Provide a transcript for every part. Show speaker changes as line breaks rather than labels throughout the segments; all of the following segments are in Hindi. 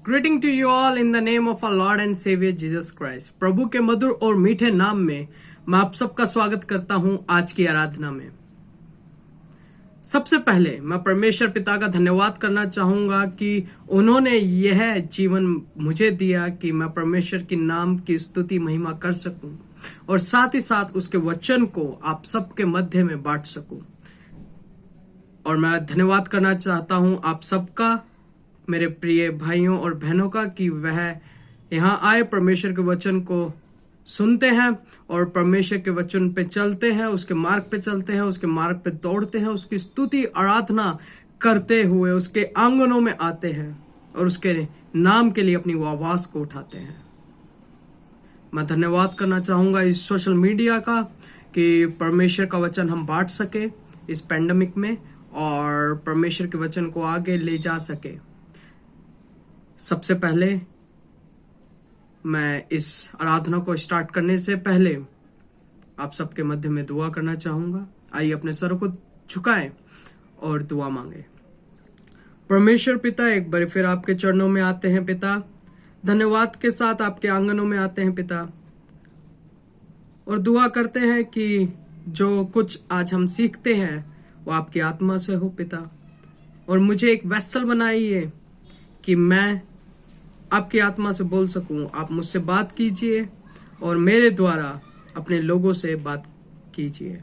Greeting to you all in the name of our Lord and Saviour Jesus Christ. प्रभु के मधुर और मीठे नाम में मैं आप सबका स्वागत करता हूं आज की आराधना में। सबसे पहले मैं परमेश्वर पिता का धन्यवाद करना चाहूंगा कि उन्होंने यह जीवन मुझे दिया कि मैं परमेश्वर के नाम की स्तुति महिमा कर सकूं और साथ ही साथ उसके वचन को आप सबके मध्य में बांट सकूं। और मैं धन्यवाद करना चाहता हूं आप सबका, मेरे प्रिय भाइयों और बहनों का, कि वह यहाँ आए, परमेश्वर के वचन को सुनते हैं और परमेश्वर के वचन पे चलते हैं, उसके मार्ग पे चलते हैं, उसके मार्ग पे दौड़ते हैं, उसकी स्तुति आराधना करते हुए उसके आंगनों में आते हैं और उसके नाम के लिए अपनी वो आवाज को उठाते हैं। मैं धन्यवाद करना चाहूंगा इस सोशल मीडिया का कि परमेश्वर का वचन हम बांट सके इस पैंडेमिक में और परमेश्वर के वचन को आगे ले जा सके। सबसे पहले मैं इस आराधना को स्टार्ट करने से पहले आप सबके मध्य में दुआ करना चाहूंगा। आइए अपने सरों को झुकाएं और दुआ मांगे। परमेश्वर पिता, एक बार फिर आपके चरणों में आते हैं पिता, धन्यवाद के साथ आपके आंगनों में आते हैं पिता, और दुआ करते हैं कि जो कुछ आज हम सीखते हैं वो आपकी आत्मा से हो पिता, और मुझे एक वेसल बनाइए कि मैं आपकी आत्मा से बोल सकूं। आप मुझसे बात कीजिए और मेरे द्वारा अपने लोगों से बात कीजिए।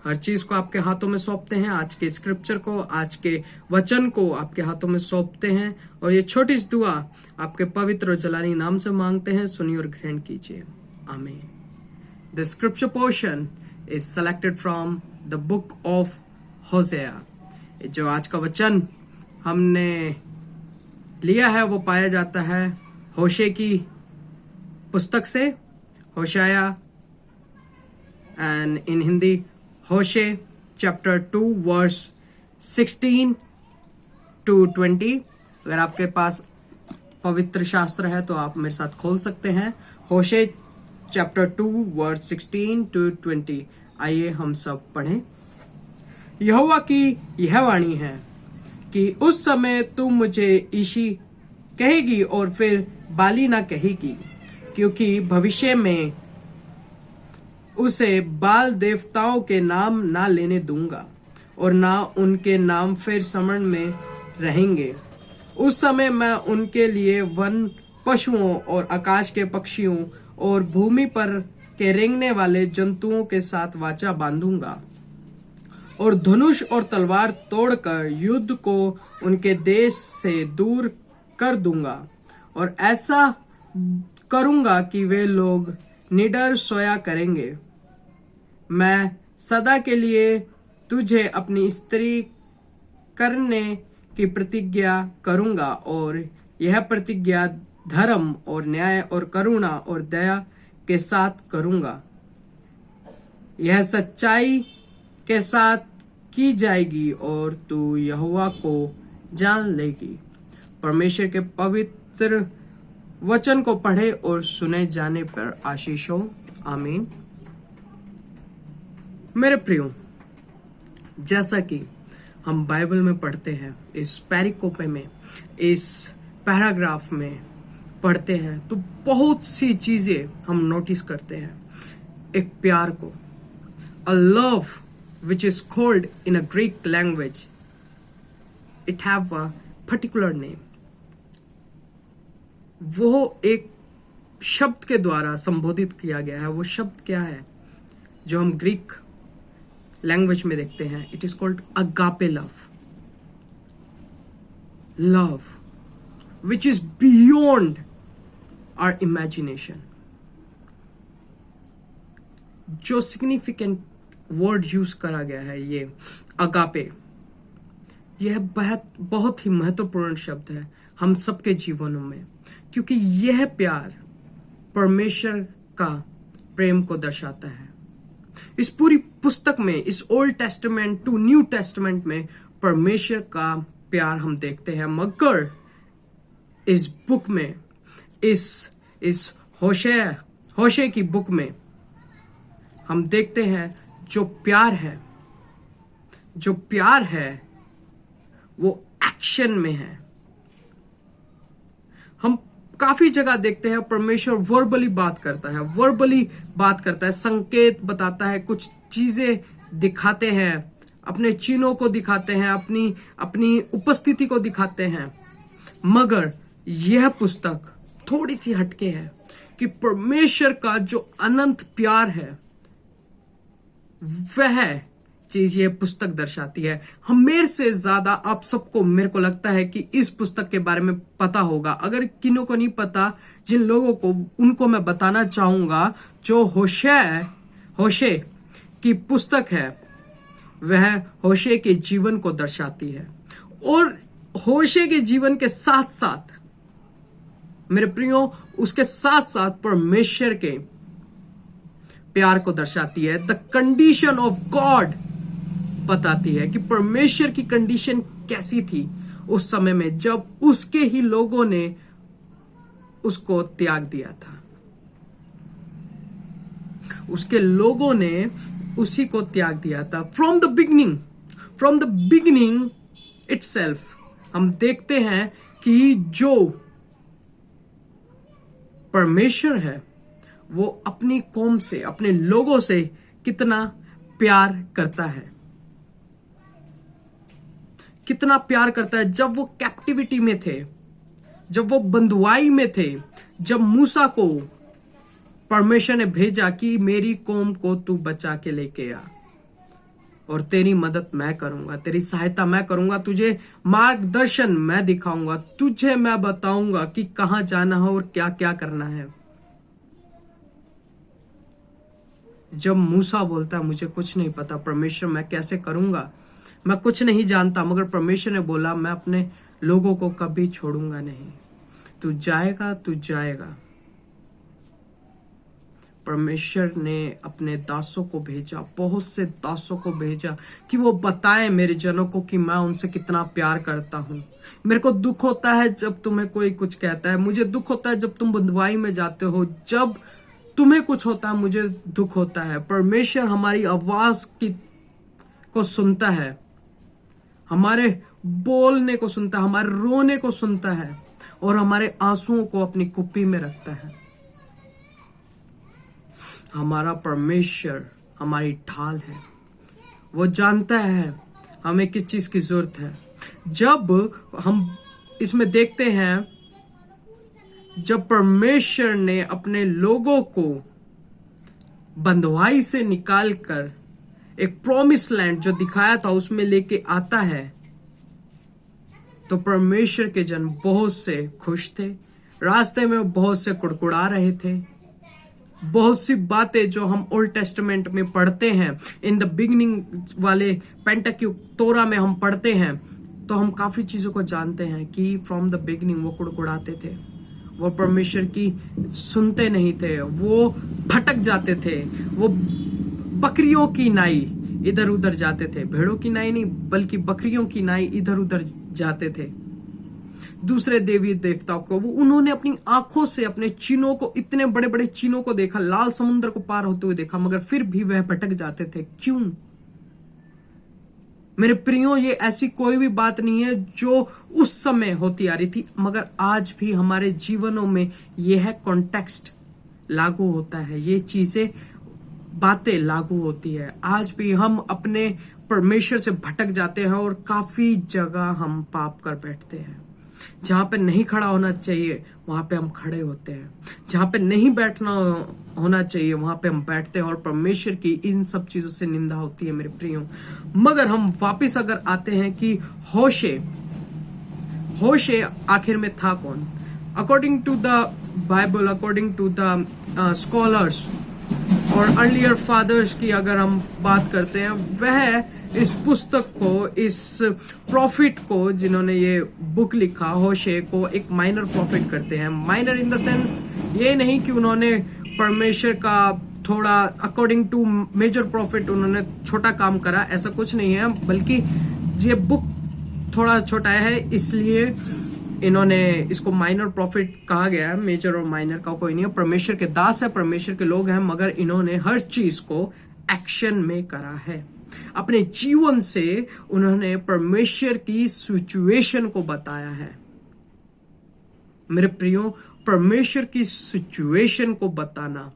हर चीज को आपके हाथों में सौंपते हैं, आज के स्क्रिप्चर को, आज के वचन को आपके हाथों में सौंपते हैं और ये छोटी सी दुआ आपके पवित्र और जलानी नाम से मांगते हैं। सुनिए और ग्रहण कीजिए। आमीन। The scripture portion is selected from the book of Hosea. जो आज का वचन हमने लिया है वो पाया जाता है होशे की पुस्तक से, होशाया, एंड इन हिंदी होशे चैप्टर 2 वर्स 16 to 20। अगर आपके पास पवित्र शास्त्र है तो आप मेरे साथ खोल सकते हैं। होशे चैप्टर 2 वर्स 16 to 20। आइए हम सब पढ़ें। यहोवा की यह वाणी है कि उस समय तू मुझे ईशी कहेगी और फिर बाली ना कहेगी, क्योंकि भविष्य में उसे बाल देवताओं के नाम ना लेने दूंगा और ना उनके नाम फिर स्मरण में रहेंगे। उस समय मैं उनके लिए वन पशुओं और आकाश के पक्षियों और भूमि पर के रेंगने वाले जंतुओं के साथ वाचा बांधूंगा और धनुष और तलवार तोड़कर युद्ध को उनके देश से दूर कर दूंगा, और ऐसा करूंगा कि वे लोग निडर सोया करेंगे। मैं सदा के लिए तुझे अपनी स्त्री करने की प्रतिज्ञा करूंगा, और यह प्रतिज्ञा धर्म और न्याय और करुणा और दया के साथ करूंगा। यह सच्चाई के साथ की जाएगी और तू यहोवा को जान लेगी। परमेश्वर के पवित्र वचन को पढ़े और सुने जाने पर आशीष हो। आमीन। मेरे प्रियो, जैसा कि हम बाइबल में पढ़ते हैं, इस पैरिकोपे में, इस पैराग्राफ में पढ़ते हैं, तो बहुत सी चीजें हम नोटिस करते हैं। एक प्यार को, a love which is called in a Greek language, it have a particular name। वो एक शब्द के द्वारा संबोधित किया गया है। वो शब्द क्या है जो हम ग्रीक लैंग्वेज में देखते हैं? It is called agape love. Love which is beyond our imagination. जो सिग्निफिकेंट वर्ड यूज करा गया है ये अगापे, यह बहुत ही महत्वपूर्ण शब्द है हम सबके जीवनों में, क्योंकि यह प्यार परमेश्वर का प्रेम को दर्शाता है। इस पूरी पुस्तक में, इस Old Testament to New Testament में परमेश्वर का प्यार हम देखते हैं, मगर इस बुक में, इस होशे की बुक में हम देखते हैं जो प्यार है वो एक्शन में है। हम काफी जगह देखते हैं परमेश्वर वर्बली बात करता है, वर्बली बात करता है, संकेत बताता है, कुछ चीजें दिखाते हैं, अपने चिन्हों को दिखाते हैं, अपनी उपस्थिति को दिखाते हैं। मगर यह पुस्तक थोड़ी सी हटके है कि परमेश्वर का जो अनंत प्यार है वह चीज ये पुस्तक दर्शाती है। हम मेरे से ज्यादा आप सबको, मेरे को लगता है कि इस पुस्तक के बारे में पता होगा। अगर किन्हों को नहीं पता, जिन लोगों को, उनको मैं बताना चाहूंगा, जो होशे की पुस्तक है वह होशे के जीवन को दर्शाती है। और होशे के जीवन के साथ साथ मेरे प्रियो, उसके साथ साथ परमेश्वर के प्यार को दर्शाती है। द कंडीशन ऑफ गॉड बताती है कि परमेश्वर की कंडीशन कैसी थी उस समय में जब उसके ही लोगों ने उसको त्याग दिया था। उसके लोगों ने उसी को त्याग दिया था। फ्रॉम द बिगिनिंग इटसेल्फ हम देखते हैं कि जो परमेश्वर है वो अपनी कौम से, अपने लोगों से कितना प्यार करता है, कितना प्यार करता है। जब वो कैप्टिविटी में थे, जब वो बंधुआई में थे, जब मूसा को परमेश्वर ने भेजा कि मेरी कौम को तू बचा के लेके आ और तेरी मदद मैं करूंगा, तेरी सहायता मैं करूंगा, तुझे मार्गदर्शन मैं दिखाऊंगा, तुझे मैं बताऊंगा कि कहां जाना है और क्या क्या करना है। जब मूसा बोलता है मुझे कुछ नहीं पता परमेश्वर, मैं कैसे करूंगा, मैं कुछ नहीं जानता, मगर परमेश्वर ने बोला मैं अपने लोगों को कभी छोड़ूंगा नहीं, तू जाएगा। परमेश्वर ने अपने दासों को भेजा, बहुत से दासों को भेजा कि वो बताएं मेरे जनों को कि मैं उनसे कितना प्यार करता हूं। मेरे को दुख होता है जब तुम्हें कोई कुछ कहता है, मुझे दुख होता है जब तुम बंधुआई में जाते हो, जब तुम्हें कुछ होता है मुझे दुख होता है। परमेश्वर हमारी आवाज को सुनता है, हमारे बोलने को सुनता है, हमारे रोने को सुनता है और हमारे आंसुओं को अपनी कुप्पी में रखता है। हमारा परमेश्वर हमारी ढाल है, वो जानता है हमें किस चीज की जरूरत है। जब हम इसमें देखते हैं, जब परमेश्वर ने अपने लोगों को बंधुआई से निकालकर एक प्रॉमिस लैंड जो दिखाया था उसमें लेके आता है, तो परमेश्वर के जन बहुत से खुश थे। रास्ते में बहुत से कुड़कुड़ा रहे थे। बहुत सी बातें जो हम ओल्ड टेस्टामेंट में पढ़ते हैं, इन द बिगिनिंग वाले पेंटाक्यूक तोरा में हम पढ़ते हैं, तो हम काफी चीजों को जानते हैं कि फ्रॉम द बिगिनिंग वो कुड़कुड़ाते थे, वो परमेश्वर की सुनते नहीं थे, वो भटक जाते थे, वो बकरियों की नाई इधर उधर जाते थे। भेड़ों की नाई नहीं बल्कि बकरियों की नाई इधर उधर जाते थे। दूसरे देवी देवताओं को वो उन्होंने अपनी आंखों से अपने चिन्हों को, इतने बड़े बड़े चिन्हों को देखा, लाल समुद्र को पार होते हुए देखा, मगर फिर भी वह भटक जाते थे। क्यों? मेरे प्रियो, ये ऐसी कोई भी बात नहीं है जो उस समय होती आ रही थी, मगर आज भी हमारे जीवनों में यह कॉन्टेक्स्ट लागू होता है, ये चीजें बातें लागू होती है। आज भी हम अपने परमेश्वर से भटक जाते हैं और काफी जगह हम पाप कर बैठते हैं। जहां पे नहीं खड़ा होना चाहिए वहां पे हम खड़े होते हैं, जहां पे नहीं बैठना होना चाहिए वहां पे हम बैठते हैं, और परमेश्वर की इन सब चीजों से निंदा होती है मेरे प्रियो। मगर हम वापस अगर आते हैं कि होशे आखिर में था कौन? According to the Bible, according to the scholars और अर्लियर फादर्स की अगर हम बात करते हैं, वह इस पुस्तक को, इस प्रॉफिट को, जिन्होंने ये बुक लिखा होशे को, एक माइनर प्रॉफिट करते हैं। माइनर इन द सेंस ये नहीं कि उन्होंने परमेश्वर का थोड़ा अकॉर्डिंग टू मेजर प्रॉफिट उन्होंने छोटा काम करा, ऐसा कुछ नहीं है, बल्कि ये बुक थोड़ा छोटा है इसलिए इन्होंने इसको माइनर प्रॉफिट कहा गया है। मेजर और माइनर का कोई नहीं है, परमेश्वर के दास है, परमेश्वर के लोग हैं, मगर इन्होंने हर चीज को एक्शन में करा है। अपने जीवन से उन्होंने परमेश्वर की सिचुएशन को बताया है। मेरे प्रियो, परमेश्वर की सिचुएशन को बताना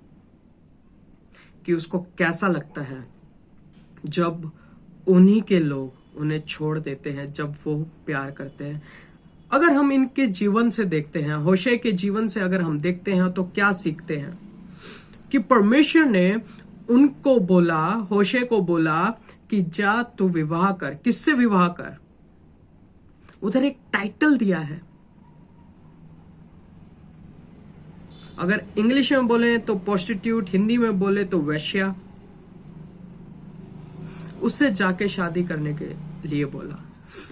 कि उसको कैसा लगता है जब उन्हीं के लोग उन्हें छोड़ देते हैं, जब वो प्यार करते हैं। अगर हम इनके जीवन से देखते हैं, होशे के जीवन से अगर हम देखते हैं, तो क्या सीखते हैं कि परमेश्वर ने उनको बोला, होशे को बोला कि जा तू विवाह कर। किससे विवाह कर? उधर एक टाइटल दिया है। अगर इंग्लिश में बोले तो प्रोस्टिट्यूट, हिंदी में बोले तो वेश्या। उससे जाके शादी करने के लिए बोला।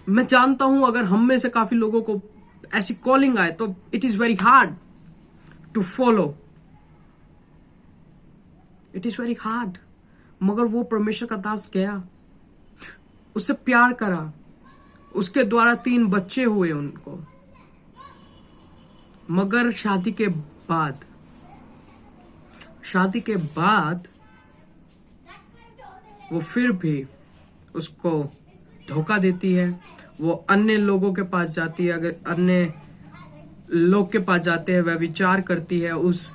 मैं जानता हूं अगर हम में से काफी लोगों को ऐसी कॉलिंग आए तो it is very hard to follow, it is very hard. मगर वो परमेश्वर का दास गया, उससे प्यार करा, उसके द्वारा 3 बच्चे हुए उनको। मगर शादी के बाद वो फिर भी उसको धोखा देती है। वो अन्य लोगों के पास जाती है, अगर अन्य लोग के पास जाते हैं वह विचार करती है, उस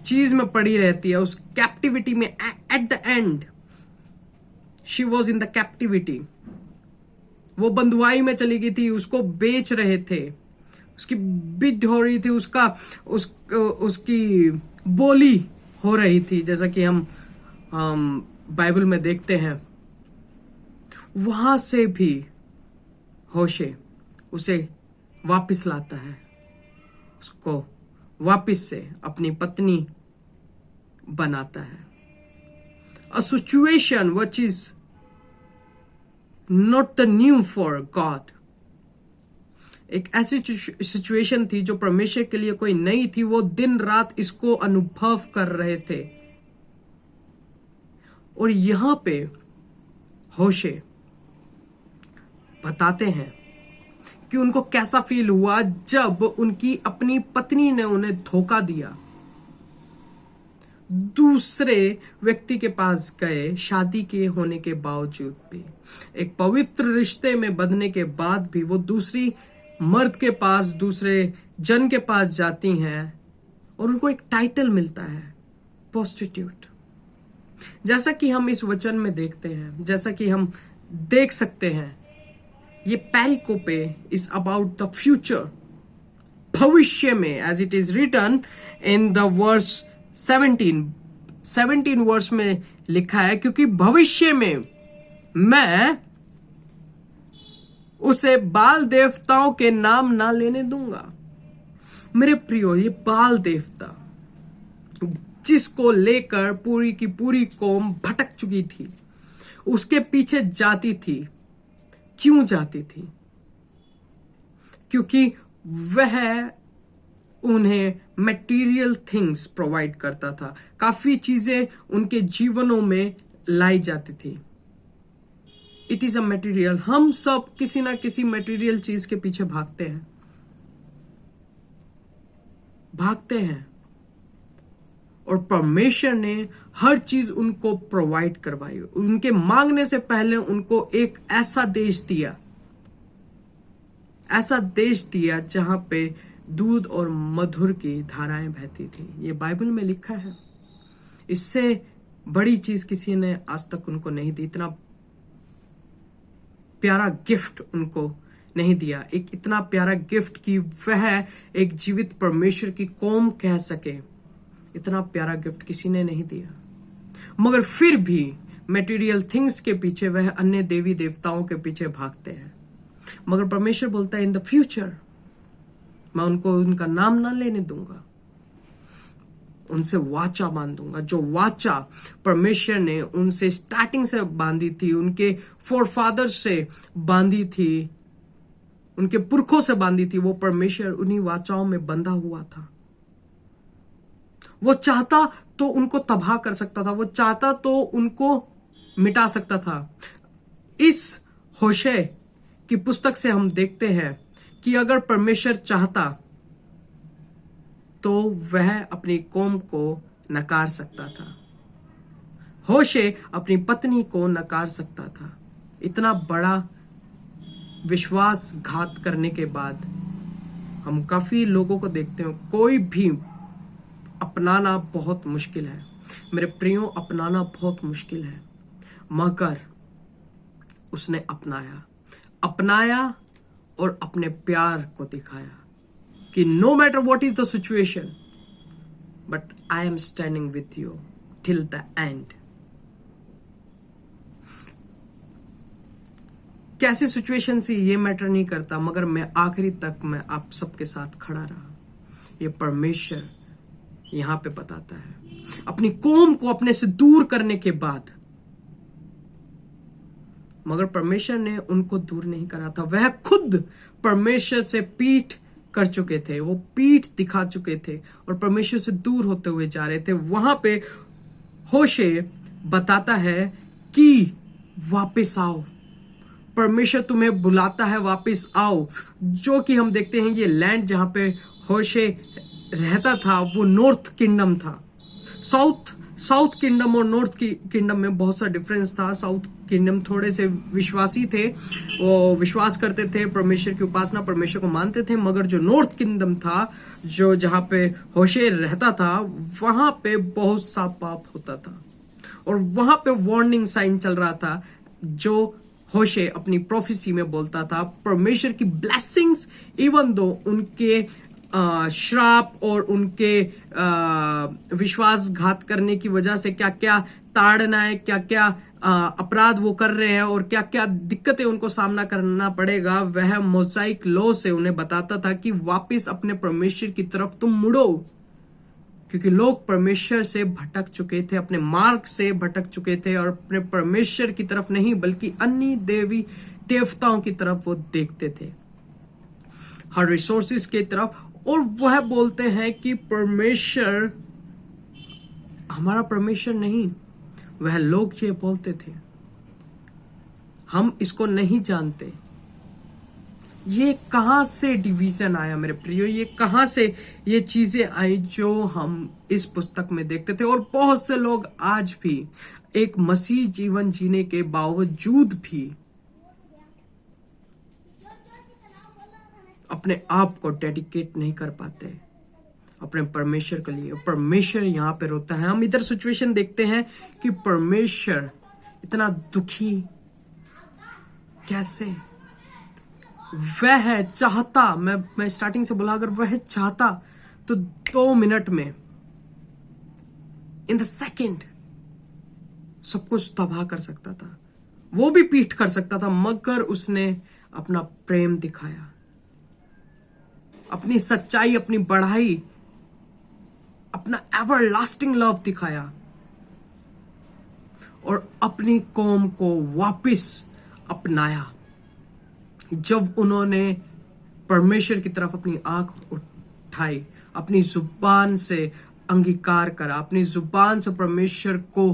चीज में पड़ी रहती है, उस कैप्टिविटी में। At the end she was in the captivity. वो बंधुआई में चली गई थी, उसको बेच रहे थे, उसकी बिड हो रही थी, उसकी बोली हो रही थी, जैसा कि हम बाइबल में देखते हैं। वहां से भी होशे उसे वापस लाता है, उसको वापस से अपनी पत्नी बनाता है। A situation which is not the new for God. एक ऐसी सिचुएशन थी जो परमेश्वर के लिए कोई नई थी। वो दिन रात इसको अनुभव कर रहे थे। और यहां पे होशे बताते हैं कि उनको कैसा फील हुआ जब उनकी अपनी पत्नी ने उन्हें धोखा दिया, दूसरे व्यक्ति के पास गए, शादी के होने के बावजूद भी, एक पवित्र रिश्ते में बंधने के बाद भी वो दूसरी मर्द के पास, दूसरे जन के पास जाती हैं और उनको एक टाइटल मिलता है, प्रोस्टिट्यूट। जैसा कि हम इस वचन में देखते हैं, जैसा कि हम देख सकते हैं, ये pericope is about the future, भविष्य में, as it is written in the verse 17 वर्ष में लिखा है, क्योंकि भविष्य में मैं उसे बाल देवताओं के नाम ना लेने दूंगा। मेरे प्रियो, ये बाल देवता जिसको लेकर पूरी की पूरी कौम भटक चुकी थी, उसके पीछे जाती थी। क्यों जाती थी? क्योंकि वह उन्हें मटेरियल थिंग्स प्रोवाइड करता था। काफी चीजें उनके जीवनों में लाई जाती थी। It is a material. हम सब किसी ना किसी मटेरियल चीज के पीछे भागते हैं और परमेश्वर ने हर चीज उनको प्रोवाइड करवाई। उनके मांगने से पहले उनको एक ऐसा देश दिया जहां पे दूध और मधुर की धाराएं बहती थी। ये बाइबल में लिखा है। इससे बड़ी चीज किसी ने आज तक उनको नहीं दी। इतना प्यारा गिफ्ट उनको नहीं दिया, एक इतना प्यारा गिफ्ट कि वह एक जीवित परमेश्वर की कौम कह सके। इतना प्यारा गिफ्ट किसी ने नहीं दिया। मगर फिर भी मटेरियल थिंग्स के पीछे वह अन्य देवी देवताओं के पीछे भागते हैं। मगर परमेश्वर बोलता है इन द फ्यूचर मैं उनको उनका नाम ना लेने दूंगा, उनसे वाचा बांधूंगा। जो वाचा परमेश्वर ने उनसे स्टार्टिंग से बांधी थी, उनके फोरफादर से बांधी थी, उनके पुरखों से बांधी थी, वो परमेश्वर उन्हीं वाचाओं में बंधा हुआ था। वो चाहता तो उनको तबाह कर सकता था, वो चाहता तो उनको मिटा सकता था। इस होशे की पुस्तक से हम देखते हैं कि अगर परमेश्वर चाहता तो वह अपनी कौम को नकार सकता था। होशे अपनी पत्नी को नकार सकता था। इतना बड़ा विश्वासघात करने के बाद हम काफी लोगों को देखते हैं, कोई भी अपनाना बहुत मुश्किल है मेरे प्रियो, अपनाना बहुत मुश्किल है, मगर उसने अपनाया और अपने प्यार को दिखाया कि no matter what is the situation, but I am standing with you till the end. कैसी सिचुएशन से ये मैटर नहीं करता, मगर मैं आखिरी तक मैं आप सबके साथ खड़ा रहा। ये परमेश्वर यहां पे बताता है, अपनी कौम को अपने से दूर करने के बाद, मगर परमेश्वर ने उनको दूर नहीं करा था, वह खुद परमेश्वर से पीठ कर चुके थे, वो पीठ दिखा चुके थे और परमेश्वर से दूर होते हुए जा रहे थे। वहां पे होशे बताता है कि वापस आओ, परमेश्वर तुम्हें बुलाता है, वापस आओ। जो कि हम देखते हैं ये लैंड जहां पे होशे रहता था वो नॉर्थ किंगडम था। साउथ किंगडम और नॉर्थ किंगडम में बहुत सा डिफरेंस था। साउथ किंगडम थोड़े से विश्वासी थे, वो विश्वास करते थे, परमेश्वर की उपासना, परमेश्वर को मानते थे। मगर जो नॉर्थ किंगडम था, जो जहां पे होशे रहता था, वहां पे बहुत सा पाप होता था और वहां पे वार्निंग साइन चल रहा था, जो होशे अपनी प्रोफेसी में बोलता था। परमेश्वर की ब्लेसिंग्स, इवन दो उनके श्राप और उनके विश्वासघात करने की वजह से क्या क्या ताड़ना है, क्या क्या अपराध वो कर रहे हैं और क्या क्या दिक्कतें उनको सामना करना पड़ेगा, वह मोसाइक लॉ से उन्हें बताता था कि वापस अपने परमेश्वर की तरफ तुम मुड़ो। क्योंकि लोग परमेश्वर से भटक चुके थे, अपने मार्ग से भटक चुके थे और अपने परमेश्वर की तरफ नहीं बल्कि अन्य देवी देवताओं की तरफ वो देखते थे, हर रिसोर्सेज की तरफ। और वह बोलते हैं कि परमेश्वर हमारा परमेश्वर नहीं, वह लोग ये बोलते थे, हम इसको नहीं जानते। ये कहां से डिवीजन आया मेरे प्रियो, ये कहां से ये चीजें आई जो हम इस पुस्तक में देखते थे। और बहुत से लोग आज भी एक मसीह जीवन जीने के बावजूद भी अपने आप को डेडिकेट नहीं कर पाते अपने परमेश्वर के लिए। परमेश्वर यहां पे रोता है। हम इधर सिचुएशन देखते हैं कि परमेश्वर इतना दुखी कैसे, वह चाहता, मैं स्टार्टिंग से बोला, अगर वह चाहता तो 2 मिनट में, इन द सेकेंड, सब कुछ तबाह कर सकता था, वो भी पीठ कर सकता था, मगर उसने अपना प्रेम दिखाया, अपनी सच्चाई, अपनी बढ़ाई, अपना एवरलास्टिंग लव दिखाया और अपनी कौम को वापस अपनाया। जब उन्होंने परमेश्वर की तरफ अपनी आंख उठाई, अपनी जुबान से अंगीकार करा, अपनी जुबान से परमेश्वर को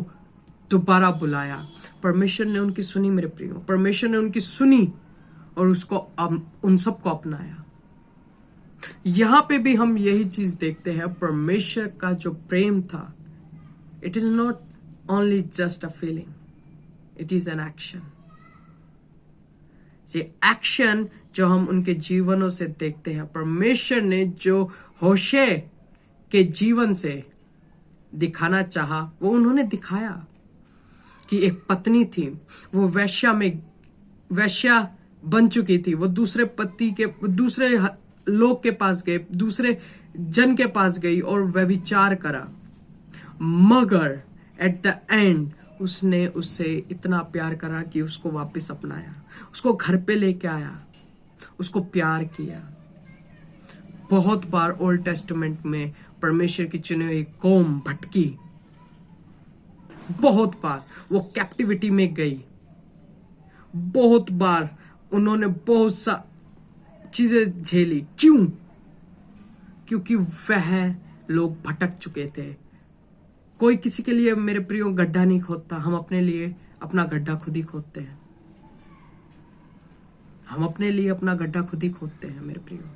दोबारा बुलाया, परमेश्वर ने उनकी सुनी मेरे प्रियो, परमेश्वर ने उनकी सुनी और उसको उन सबको अपनाया। यहां पे भी हम यही चीज देखते हैं, परमेश्वर का जो प्रेम था, it is not only just a feeling, it is an action. ये एक्शन जो हम उनके जीवनों से देखते हैं, परमेश्वर ने जो होशे के जीवन से दिखाना चाहा वो उन्होंने दिखाया। कि एक पत्नी थी, वो वैश्या बन चुकी थी, वो दूसरे लोग के पास गए, दूसरे जन के पास गई और व्यभिचार करा, मगर एट द एंड उसने उससे इतना प्यार करा कि उसको वापस अपनाया, उसको घर पे लेके आया, उसको प्यार किया। बहुत बार ओल्ड टेस्टामेंट में परमेश्वर की चुनी हुई कौम भटकी, बहुत बार वो कैप्टिविटी में गई, बहुत बार उन्होंने बहुत सा चीजें झेली। क्यों? क्योंकि वह लोग भटक चुके थे। कोई किसी के लिए मेरे प्रियो गड्ढा नहीं खोदता, हम अपने लिए अपना गड्ढा खुद ही खोदते हैं। हम अपने लिए अपना गड्ढा खुद ही खोदते हैं मेरे प्रियो,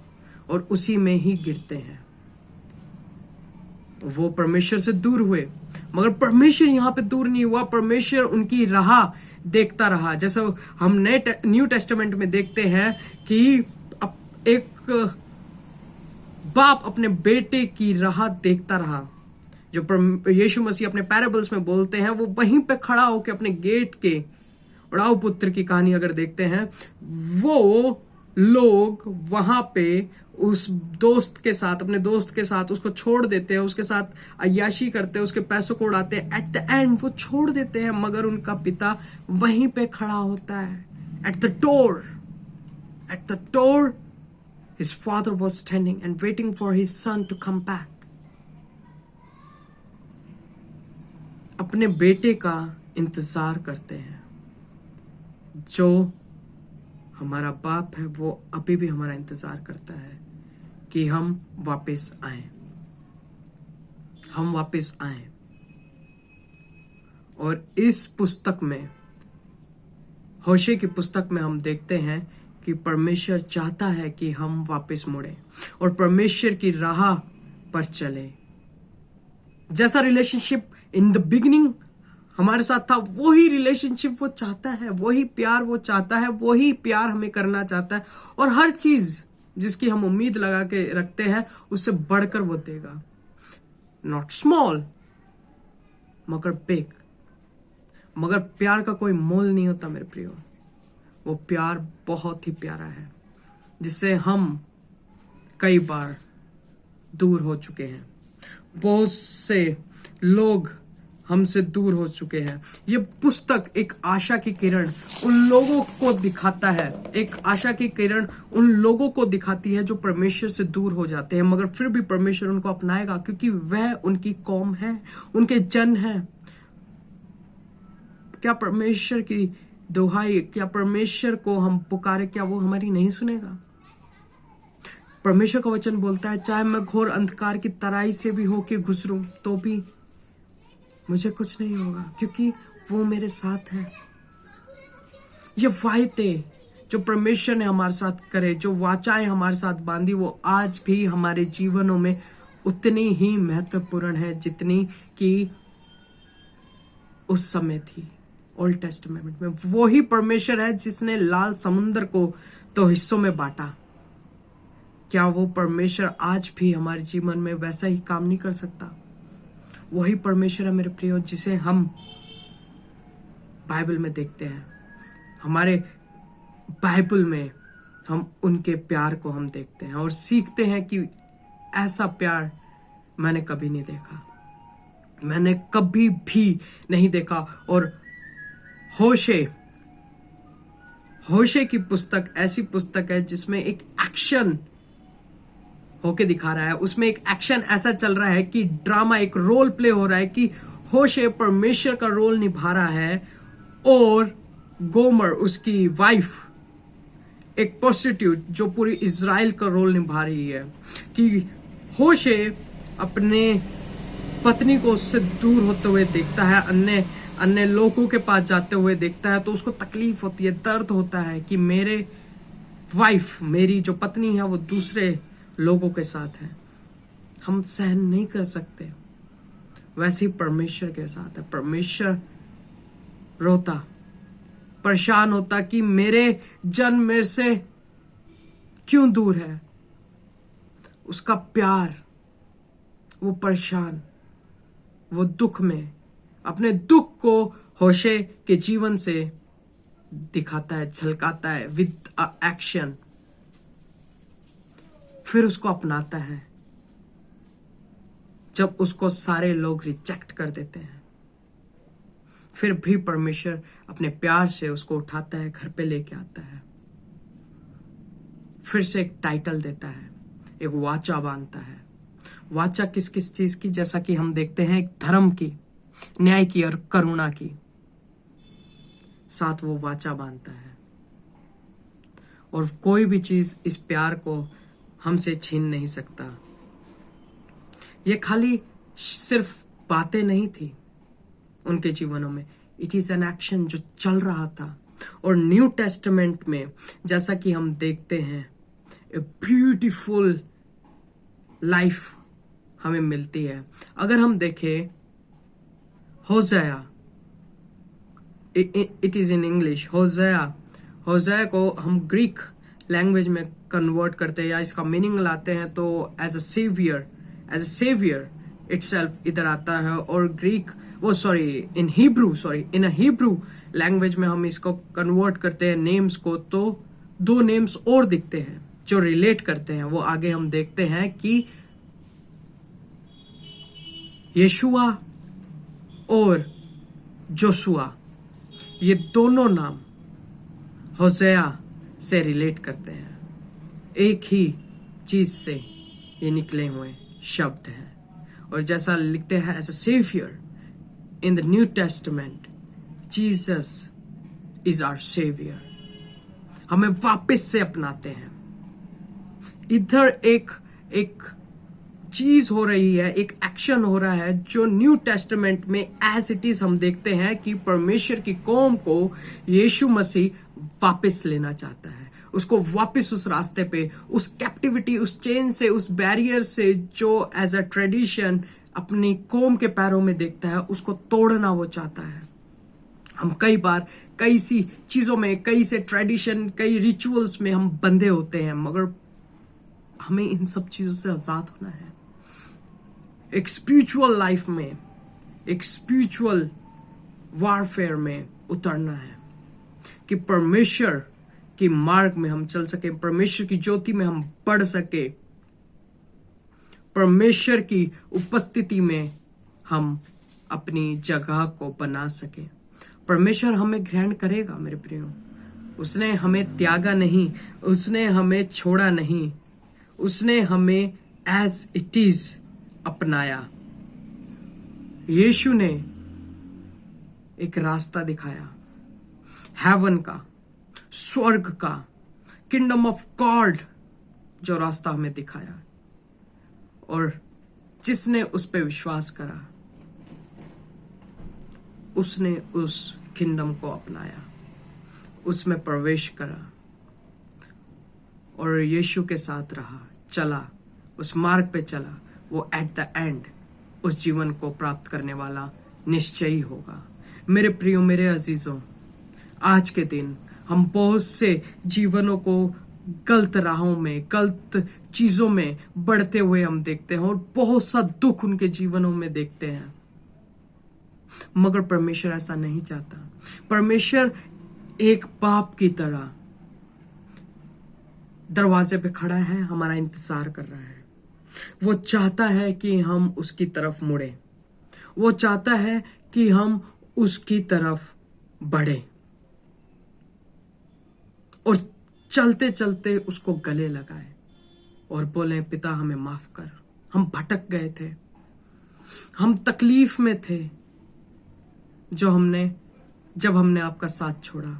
और उसी में ही गिरते हैं। वो परमेश्वर से दूर हुए, मगर परमेश्वर यहां पे दूर नहीं हुआ, परमेश्वर उनकी राह देखता रहा। जैसे हम न्यू टेस्टामेंट में देखते हैं कि एक बाप अपने बेटे की राह देखता रहा। जो यीशु मसीह अपने पैराबल्स में बोलते हैं, वो वहीं पे खड़ा होकर अपने गेट के, उड़ाऊ पुत्र की कहानी अगर देखते हैं, वो लोग वहां पे उस दोस्त के साथ, अपने दोस्त के साथ उसको छोड़ देते हैं, उसके साथ अय्याशी करते हैं, उसके पैसों को उड़ाते हैं। एट द एंड वो छोड़ देते हैं, मगर उनका पिता वहीं पे खड़ा होता है। At the door his father was standing and waiting for his son to come back. अपने बेटे का इंतजार करते हैं। जो हमारा बाप है वो अभी भी हमारा इंतजार करता है कि हम वापस आए, हम वापस आए। और इस पुस्तक में, होशे की पुस्तक में, हम देखते हैं कि परमेश्वर चाहता है कि हम वापस मुड़े और परमेश्वर की राह पर चले। जैसा रिलेशनशिप इन द बिगिनिंग हमारे साथ था, वही रिलेशनशिप वो चाहता है, वही प्यार वो चाहता है, वही प्यार हमें करना चाहता है। और हर चीज जिसकी हम उम्मीद लगा के रखते हैं, उससे बढ़कर वो देगा। नॉट स्मॉल मगर बिग। मगर प्यार का कोई मोल नहीं होता मेरे प्रियो। वो प्यार बहुत ही प्यारा है, जिससे हम कई बार दूर हो चुके हैं। बहुत से लोग हमसे दूर हो चुके हैं। ये पुस्तक एक आशा की किरण उन लोगों को दिखाता है, एक आशा की किरण उन लोगों को दिखाती है जो परमेश्वर से दूर हो जाते हैं, मगर फिर भी परमेश्वर उनको अपनाएगा, क्योंकि वह उनकी कौम है, उनके जन है। क्या परमेश्वर की दुहाई, क्या परमेश्वर को हम पुकारे, क्या वो हमारी नहीं सुनेगा? परमेश्वर का वचन बोलता है, चाहे मैं घोर अंधकार की तराई से भी होके गुजरूं तो भी मुझे कुछ नहीं होगा, क्योंकि वो मेरे साथ है। ये वायदे जो परमेश्वर ने हमारे साथ करे, जो वाचाएं हमारे साथ बांधी, वो आज भी हमारे जीवनों में उतनी ही महत्वपूर्ण है जितनी कि उस समय थी ओल्ड टेस्टामेंट में। वो ही परमेश्वर है जिसने लाल समुद्र को दो हिस्सों में बांटा। क्या वो परमेश्वर आज भी हमारे जीवन में वैसा ही काम नहीं कर सकता? वही परमेश्वर है मेरे प्रियो, जिसे हम बाइबल में देखते हैं। हमारे बाइबल में हम उनके प्यार को हम देखते हैं और सीखते हैं कि ऐसा प्यार मैंने कभी नहीं देखा, मैंने कभी भी नहीं देखा। और होशे की पुस्तक ऐसी पुस्तक है जिसमें एक एक्शन होके दिखा रहा है। उसमें एक एक्शन ऐसा चल रहा है कि ड्रामा, एक रोल प्ले हो रहा है कि होशे परमेश्वर का रोल निभा रहा है और गोमर उसकी वाइफ, एक प्रोस्टिट्यूट जो पूरी इज़राइल का रोल निभा रही है। कि होशे अपने पत्नी को उससे दूर होते हुए देखता है, अन्य लोगों के पास जाते हुए देखता है, तो उसको तकलीफ होती है, दर्द होता है कि मेरे वाइफ, मेरी जो पत्नी है वो दूसरे लोगों के साथ है। हम सहन नहीं कर सकते। वैसे ही परमेश्वर के साथ है। परमेश्वर रोता, परेशान होता कि मेरे जन मेरे से क्यों दूर है। उसका प्यार, वो परेशान, वो दुख में अपने दुख को होशे के जीवन से दिखाता है, झलकाता है विद एक्शन। फिर उसको अपनाता है जब उसको सारे लोग रिजेक्ट कर देते हैं। फिर भी परमेश्वर अपने प्यार से उसको उठाता है, घर पे लेके आता है, फिर से एक टाइटल देता है, एक वाचा बांधता है। वाचा किस किस चीज की? जैसा कि हम देखते हैं, एक धर्म की, न्याय की और करुणा की साथ वो वाचा बांधता है। और कोई भी चीज इस प्यार को हमसे छीन नहीं सकता। ये खाली सिर्फ बातें नहीं थी उनके जीवनों में, इट इज एन एक्शन जो चल रहा था। और न्यू टेस्टामेंट में जैसा कि हम देखते हैं, ए ब्यूटीफुल लाइफ हमें मिलती है। अगर हम देखें होशेया, इट इज इन इंग्लिश होशेया को हम ग्रीक लैंग्वेज में कन्वर्ट करते हैं या इसका मीनिंग लाते हैं तो एज अ सेवियर इटसेल्फ इधर आता है। और ग्रीक इन हिब्रू लैंग्वेज में हम इसको कन्वर्ट करते हैं नेम्स को, तो दो नेम्स और दिखते हैं जो रिलेट करते हैं। वो आगे हम देखते हैं कि यशुआ और जोशुआ, ये दोनों नाम होसेया से रिलेट करते हैं। एक ही चीज से ये निकले हुए शब्द हैं। और जैसा लिखते हैं as a saviour in the New Testament, Jesus is our saviour, हमें वापस से अपनाते हैं। इधर एक चीज हो रही है, एक एक्शन हो रहा है जो न्यू टेस्टमेंट में एज इट इज हम देखते हैं कि परमेश्वर की कौम को यीशु मसीह वापस लेना चाहता है, उसको वापस उस रास्ते पे, उस कैप्टिविटी, उस चेन से, उस बैरियर से जो एज अ ट्रेडिशन अपनी कौम के पैरों में देखता है, उसको तोड़ना वो चाहता है। हम कई बार कई सी चीजों में, कई से ट्रेडिशन, कई रिचुअल्स में हम बंधे होते हैं, मगर हमें इन सब चीजों से आजाद होना है। एक स्पिरिचुअल लाइफ में, एक स्पिरिचुअल वारफेयर में उतरना है कि परमेश्वर की मार्ग में हम चल सके, परमेश्वर की ज्योति में हम बढ़ सके, परमेश्वर की उपस्थिति में हम अपनी जगह को बना सके। परमेश्वर हमें ग्रहण करेगा मेरे प्रियो। उसने हमें त्यागा नहीं, उसने हमें छोड़ा नहीं, उसने हमें एज इट इज अपनाया। यीशु ने एक रास्ता दिखाया, हेवन का, स्वर्ग का, किंगडम ऑफ गॉड, जो रास्ता हमें दिखाया। और जिसने उस पे विश्वास करा, उसने उस किंगडम को अपनाया, उसमें प्रवेश करा और यीशु के साथ रहा, चला, उस मार्ग पे चला। वो एट द एंड उस जीवन को प्राप्त करने वाला निश्चयी होगा। मेरे प्रियो, मेरे अजीजों, आज के दिन हम बहुत से जीवनों को गलत राहों में, गलत चीजों में बढ़ते हुए हम देखते हैं और बहुत सा दुख उनके जीवनों में देखते हैं, मगर परमेश्वर ऐसा नहीं चाहता। परमेश्वर एक बाप की तरह दरवाजे पे खड़ा है, हमारा इंतजार कर रहा है। वो चाहता है कि हम उसकी तरफ मुड़े, वो चाहता है कि हम उसकी तरफ बढ़े और चलते चलते उसको गले लगाए और बोले, पिता हमें माफ कर, हम भटक गए थे, हम तकलीफ में थे जब हमने आपका साथ छोड़ा।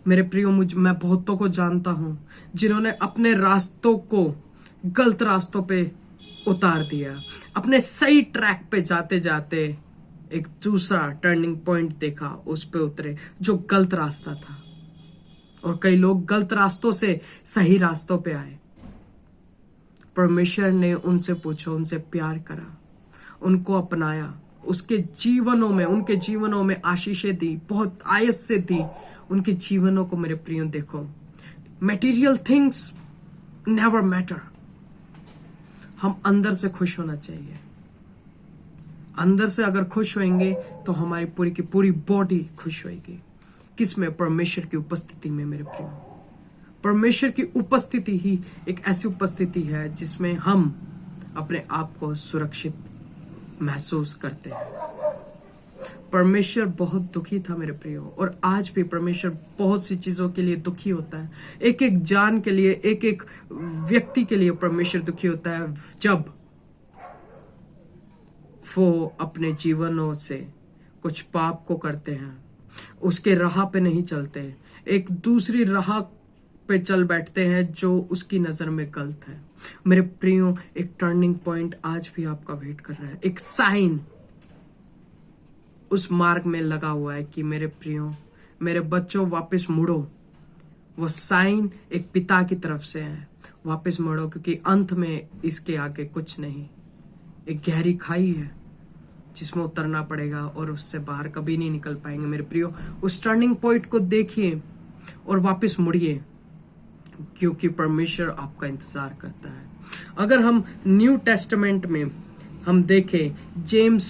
मेरे प्रियो, मैं बहुतों को जानता हूं जिन्होंने अपने रास्तों को गलत रास्तों पे उतार दिया, अपने सही ट्रैक पे जाते जाते एक दूसरा टर्निंग पॉइंट देखा, उस पे उतरे जो गलत रास्ता था। और कई लोग गलत रास्तों से सही रास्तों पे आए। परमेश्वर ने उनसे पूछा, उनसे प्यार करा, उनको अपनाया, उनके जीवनों में आशीषें दी, बहुत आयत से दी उनके जीवनों को। मेरे प्रियो देखो, मटेरियल थिंग्स नेवर मैटर। हम अंदर से खुश होना चाहिए। अंदर से अगर खुश होंगे तो हमारी पूरी की पूरी बॉडी खुश होगी। किसमें? परमेश्वर की उपस्थिति में। मेरे प्रियो, परमेश्वर की उपस्थिति ही एक ऐसी उपस्थिति है जिसमें हम अपने आप को सुरक्षित महसूस करते हैं। परमेश्वर बहुत दुखी था मेरे प्रियो, और आज भी परमेश्वर बहुत सी चीजों के लिए दुखी होता है। एक एक जान के लिए, एक एक व्यक्ति के लिए परमेश्वर दुखी होता है जब वो अपने जीवनों से कुछ पाप को करते हैं, उसके राह पे नहीं चलते, एक दूसरी राह पे चल बैठते हैं जो उसकी नजर में गलत है। मेरे प्रियो, एक टर्निंग पॉइंट आज भी आपका वेट कर रहा है। एक साइन उस मार्ग में लगा हुआ है कि मेरे प्रियो, मेरे बच्चों, वापस मुड़ो। वो साइन एक पिता की तरफ से है, वापस मुड़ो, क्योंकि अंत में इसके आगे कुछ नहीं। एक गहरी खाई है जिसमें उतरना पड़ेगा और उससे बाहर कभी नहीं निकल पाएंगे। मेरे प्रियो, उस टर्निंग पॉइंट को देखिए और वापस मुड़िए। क्योंकि परमेश्वर आपका इंतजार करता है। अगर हम न्यू टेस्टामेंट में हम देखें, जेम्स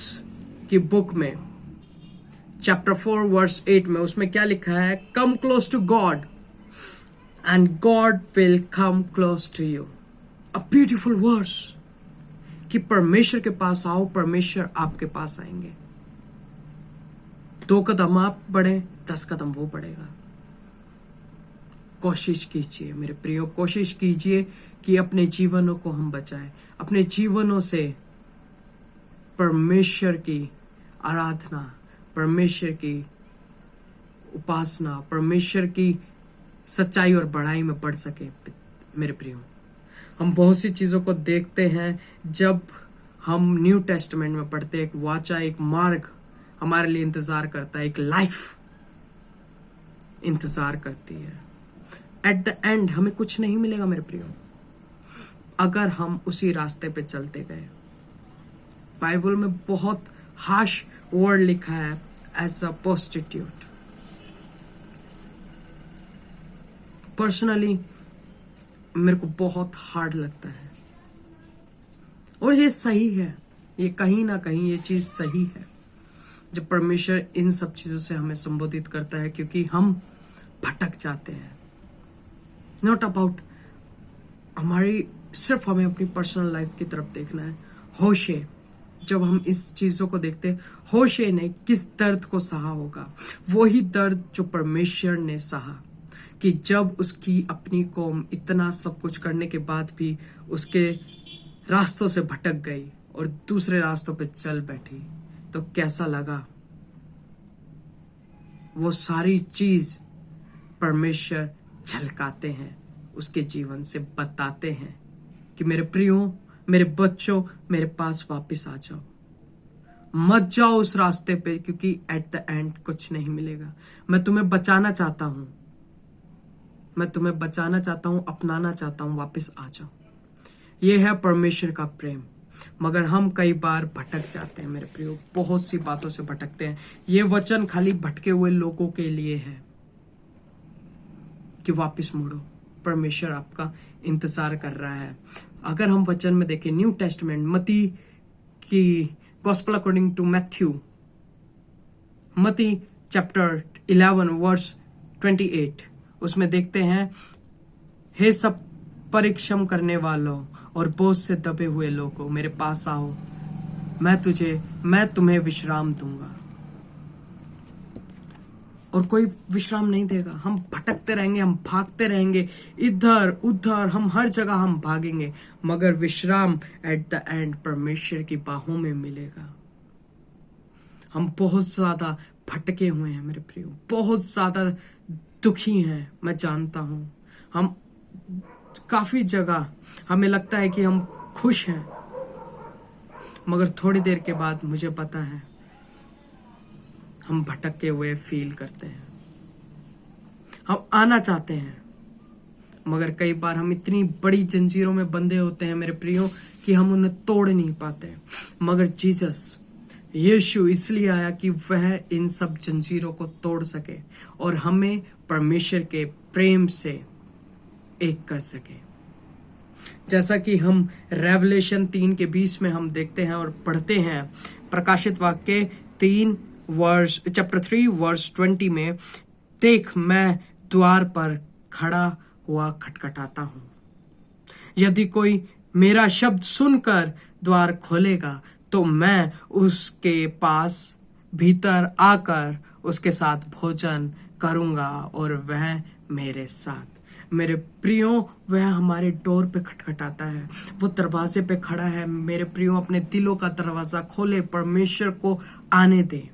की बुक में चैप्टर 4 वर्स 8 में, उसमें क्या लिखा है? Come close to God and God will come close to you. A beautiful verse कि परमेश्वर के पास आओ, परमेश्वर आपके पास आएंगे। 2 कदम आप बढ़े, 10 कदम वो बढ़ेगा। कोशिश कीजिए मेरे प्रियो, कोशिश कीजिए कि अपने जीवनों को हम बचाएं, अपने जीवनों से परमेश्वर की आराधना, परमेश्वर की उपासना, परमेश्वर की सच्चाई और बड़ाई में बढ़ सके। मेरे प्रियो, हम बहुत सी चीजों को देखते हैं जब हम न्यू टेस्टामेंट में पढ़ते हैं। एक वाचा, एक मार्ग हमारे लिए इंतजार करता है, एक लाइफ इंतजार करती है। एट द एंड हमें कुछ नहीं मिलेगा मेरे प्रियो, अगर हम उसी रास्ते पे चलते गए। बाइबल में बहुत हार्श वर्ड लिखा है, एज अ प्रोस्टिट्यूट। पर्सनली मेरे को बहुत हार्ड लगता है, और ये सही है, ये कहीं ना कहीं ये चीज सही है जब परमेश्वर इन सब चीजों से हमें संबोधित करता है, क्योंकि हम भटक जाते हैं। नॉट अबाउट हमारी, सिर्फ हमें अपनी पर्सनल लाइफ की तरफ देखना है। होशे, जब हम इस चीजों को देखते हैं, होशे ने किस दर्द को सहा होगा, वही दर्द जो परमेश्वर ने सहा, कि जब उसकी अपनी कौम इतना सब कुछ करने के बाद भी उसके रास्तों से भटक गई और दूसरे रास्तों पे चल बैठी, तो कैसा लगा। वो सारी चीज परमेश्वर झलकाते हैं, उसके जीवन से बताते हैं कि मेरे प्रियो, मेरे बच्चों, मेरे पास वापस आ जाओ, मत जाओ उस रास्ते पे, क्योंकि एट द एंड कुछ नहीं मिलेगा। मैं तुम्हें बचाना चाहता हूं, मैं तुम्हें बचाना चाहता हूं, अपनाना चाहता हूं, वापस आ जाओ। ये है परमेश्वर का प्रेम। मगर हम कई बार भटक जाते हैं मेरे प्रियो, बहुत सी बातों से भटकते हैं। ये वचन खाली भटके हुए लोगों के लिए है कि वापस मुड़ो, परमेश्वर आपका इंतजार कर रहा है। अगर हम वचन में देखें, न्यू टेस्टामेंट, मती की गॉस्पेल अकॉर्डिंग टू मैथ्यू, मती चैप्टर 11 वर्स 28, उसमें देखते हैं, हे सब परिश्रम करने वालों और बोझ से दबे हुए लोगों, मेरे पास आओ, मैं तुम्हें विश्राम दूंगा। और कोई विश्राम नहीं देगा। हम भटकते रहेंगे, हम भागते रहेंगे इधर उधर, हम हर जगह हम भागेंगे, मगर विश्राम एट द एंड परमेश्वर की बाहों में मिलेगा। हम बहुत ज्यादा भटके हुए हैं मेरे प्रियो, बहुत ज्यादा दुखी हैं, मैं जानता हूं। हम काफी जगह हमें लगता है कि हम खुश हैं, मगर थोड़ी देर के बाद मुझे पता है हम भटके हुए फील करते हैं। हम आना चाहते हैं, मगर कई बार हम इतनी बड़ी जंजीरों में बंधे होते हैं मेरे प्रियो कि हम उन्हें तोड़ नहीं पाते। मगर जीसस, यीशु इसलिए आया कि वह इन सब जंजीरों को तोड़ सके और हमें परमेश्वर के प्रेम से एक कर सके। जैसा कि हम रेवलेशन 3:20 में हम देखते हैं और पढ़ते हैं, प्रकाशित वाक्य 3 वर्स चैप्टर 3 वर्स 20 में, देख मैं द्वार पर खड़ा हुआ खटखटाता हूं, यदि कोई मेरा शब्द सुनकर द्वार खोलेगा तो मैं उसके पास भीतर आकर उसके साथ भोजन करूंगा और वह मेरे साथ। मेरे प्रियो, वह हमारे डोर पे खटखटाता है, वो दरवाजे पे खड़ा है। मेरे प्रियो, अपने दिलों का दरवाजा खोले, परमेश्वर को आने दे,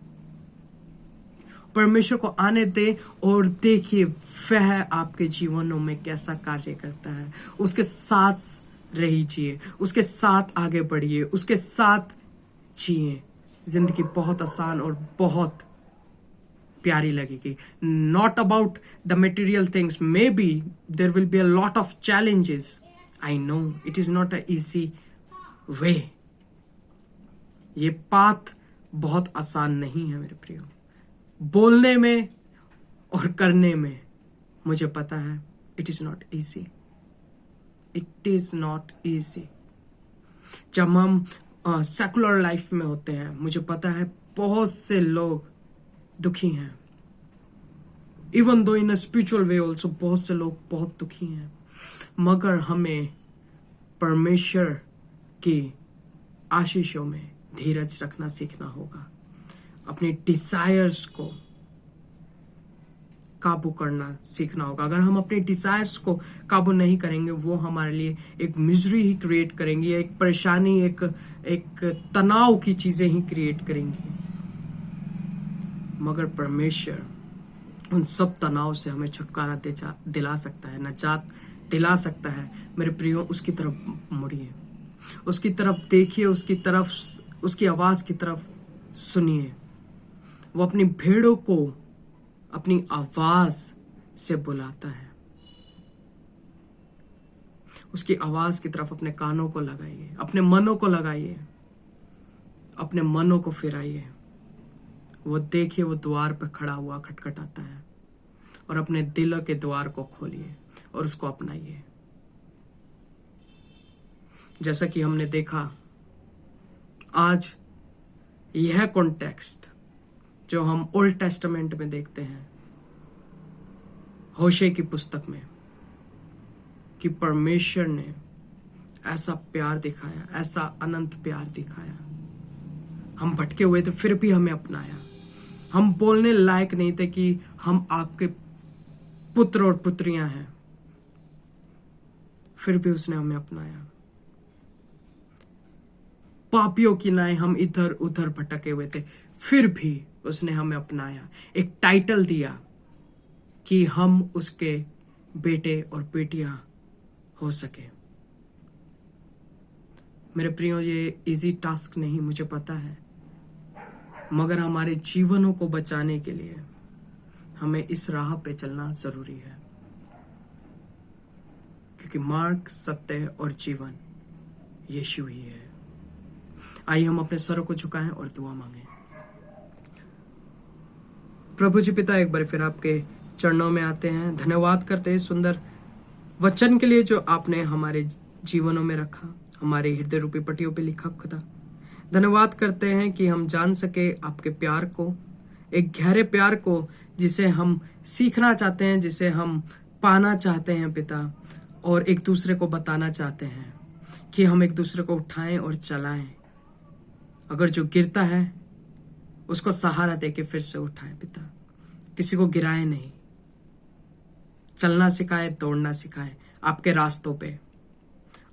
परमेश्वर को आने दे और देखिए वह आपके जीवनों में कैसा कार्य करता है। उसके साथ रहिए, उसके साथ आगे बढ़िए, उसके साथ जिए। जिंदगी बहुत आसान और बहुत प्यारी लगेगी। Not about the material things, maybe there will be a lot of challenges, I know it is not a easy way. ये पाथ बहुत आसान नहीं है मेरे प्रियो, बोलने में और करने में मुझे पता है it is not easy, it is not easy. जब हम सेकुलर लाइफ में होते हैं, मुझे पता है बहुत से लोग दुखी हैं, even though in a spiritual way also बहुत से लोग बहुत दुखी हैं, मगर हमें परमेश्वर की आशीषों में धीरज रखना सीखना होगा। अपने डिजायर्स को काबू करना सीखना होगा। अगर हम अपने डिजायर्स को काबू नहीं करेंगे, वो हमारे लिए एक मिजरी ही क्रिएट करेंगी, एक परेशानी, एक तनाव की चीजें ही क्रिएट करेंगी। मगर परमेश्वर उन सब तनाव से हमें छुटकारा दिला सकता है, निजात दिला सकता है। मेरे प्रियो, उसकी तरफ मुड़िए, उसकी तरफ देखिए, उसकी आवाज की तरफ सुनिए। वो अपनी भेड़ों को अपनी आवाज से बुलाता है। उसकी आवाज की तरफ अपने कानों को लगाइए, अपने मनों को लगाइए, अपने मनों को फिराइए। वो देखिए, वो द्वार पर खड़ा हुआ खटखटाता है, और अपने दिल के द्वार को खोलिए और उसको अपनाइए। जैसा कि हमने देखा, आज यह कॉन्टेक्स्ट जो हम ओल्ड टेस्टामेंट में देखते हैं, होशे की पुस्तक में, कि परमेश्वर ने ऐसा प्यार दिखाया, ऐसा अनंत प्यार दिखाया। हम भटके हुए थे, फिर भी हमें अपनाया। हम बोलने लायक नहीं थे कि हम आपके पुत्र और पुत्रियां हैं, फिर भी उसने हमें अपनाया। पापियों की नाई हम इधर उधर भटके हुए थे, फिर भी उसने हमें अपनाया। एक टाइटल दिया कि हम उसके बेटे और बेटियां हो सके। मेरे प्रियो, ये इजी टास्क नहीं, मुझे पता है, मगर हमारे जीवनों को बचाने के लिए हमें इस राह पे चलना जरूरी है, क्योंकि मार्ग, सत्य और जीवन यीशु ही है। आइए हम अपने सरों को झुकाएं और दुआ मांगें। प्रभु जी पिता, एक बार फिर आपके चरणों में आते हैं, धन्यवाद करते हैं सुंदर वचन के लिए जो आपने हमारे जीवनों में रखा, हमारे हृदय रूपी पट्टियों पे लिखा। खुदा, धन्यवाद करते हैं कि हम जान सके आपके प्यार को, एक गहरे प्यार को जिसे हम सीखना चाहते हैं, जिसे हम पाना चाहते हैं पिता, और एक दूसरे को बताना चाहते हैं कि हम एक दूसरे को उठाएं और चलाएं। अगर जो गिरता है उसको सहारा देके फिर से उठाएं पिता, किसी को गिराए नहीं। चलना सिखाए, दौड़ना सिखाए आपके रास्तों पे,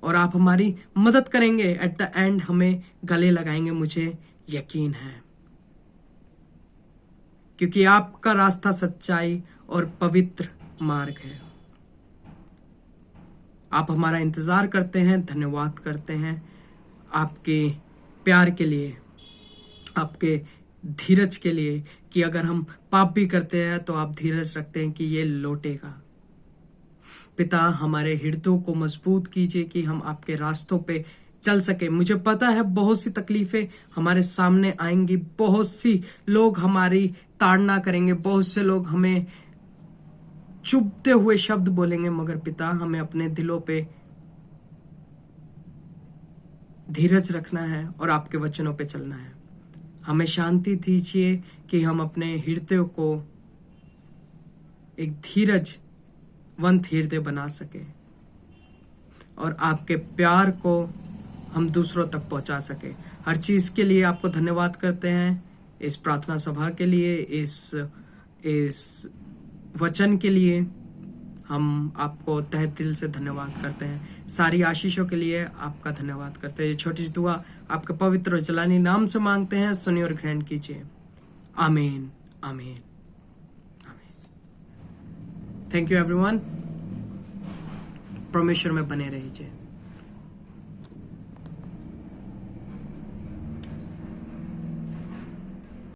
और आप हमारी मदद करेंगे। एट द एंड हमें गले लगाएंगे, मुझे यकीन है, क्योंकि आपका रास्ता सच्चाई और पवित्र मार्ग है। आप हमारा इंतजार करते हैं। धन्यवाद करते हैं आपके प्यार के लिए, आपके धीरज के लिए, कि अगर हम पाप भी करते हैं तो आप धीरज रखते हैं कि ये लौटेगा। पिता, हमारे हृदयों को मजबूत कीजिए कि हम आपके रास्तों पे चल सके। मुझे पता है बहुत सी तकलीफें हमारे सामने आएंगी, बहुत सी लोग हमारी ताड़ना करेंगे, बहुत से लोग हमें चुभते हुए शब्द बोलेंगे, मगर पिता, हमें अपने दिलों पे धीरज रखना है और आपके वचनों पे चलना है। हमें शांति दीजिए कि हम अपने हृदय को एक धीरजवंत हृदय बना सके, और आपके प्यार को हम दूसरों तक पहुंचा सके। हर चीज के लिए आपको धन्यवाद करते हैं, इस प्रार्थना सभा के लिए, इस वचन के लिए हम आपको तहे दिल से धन्यवाद करते हैं। सारी आशीषों के लिए आपका धन्यवाद करते हैं। ये छोटी सी दुआ आपके पवित्र और जलानी नाम से मांगते हैं, सुनिए और ग्रहण कीजिए। आमीन, आमीन, आमीन। Thank you everyone. परमेश्वर में बने रहिए।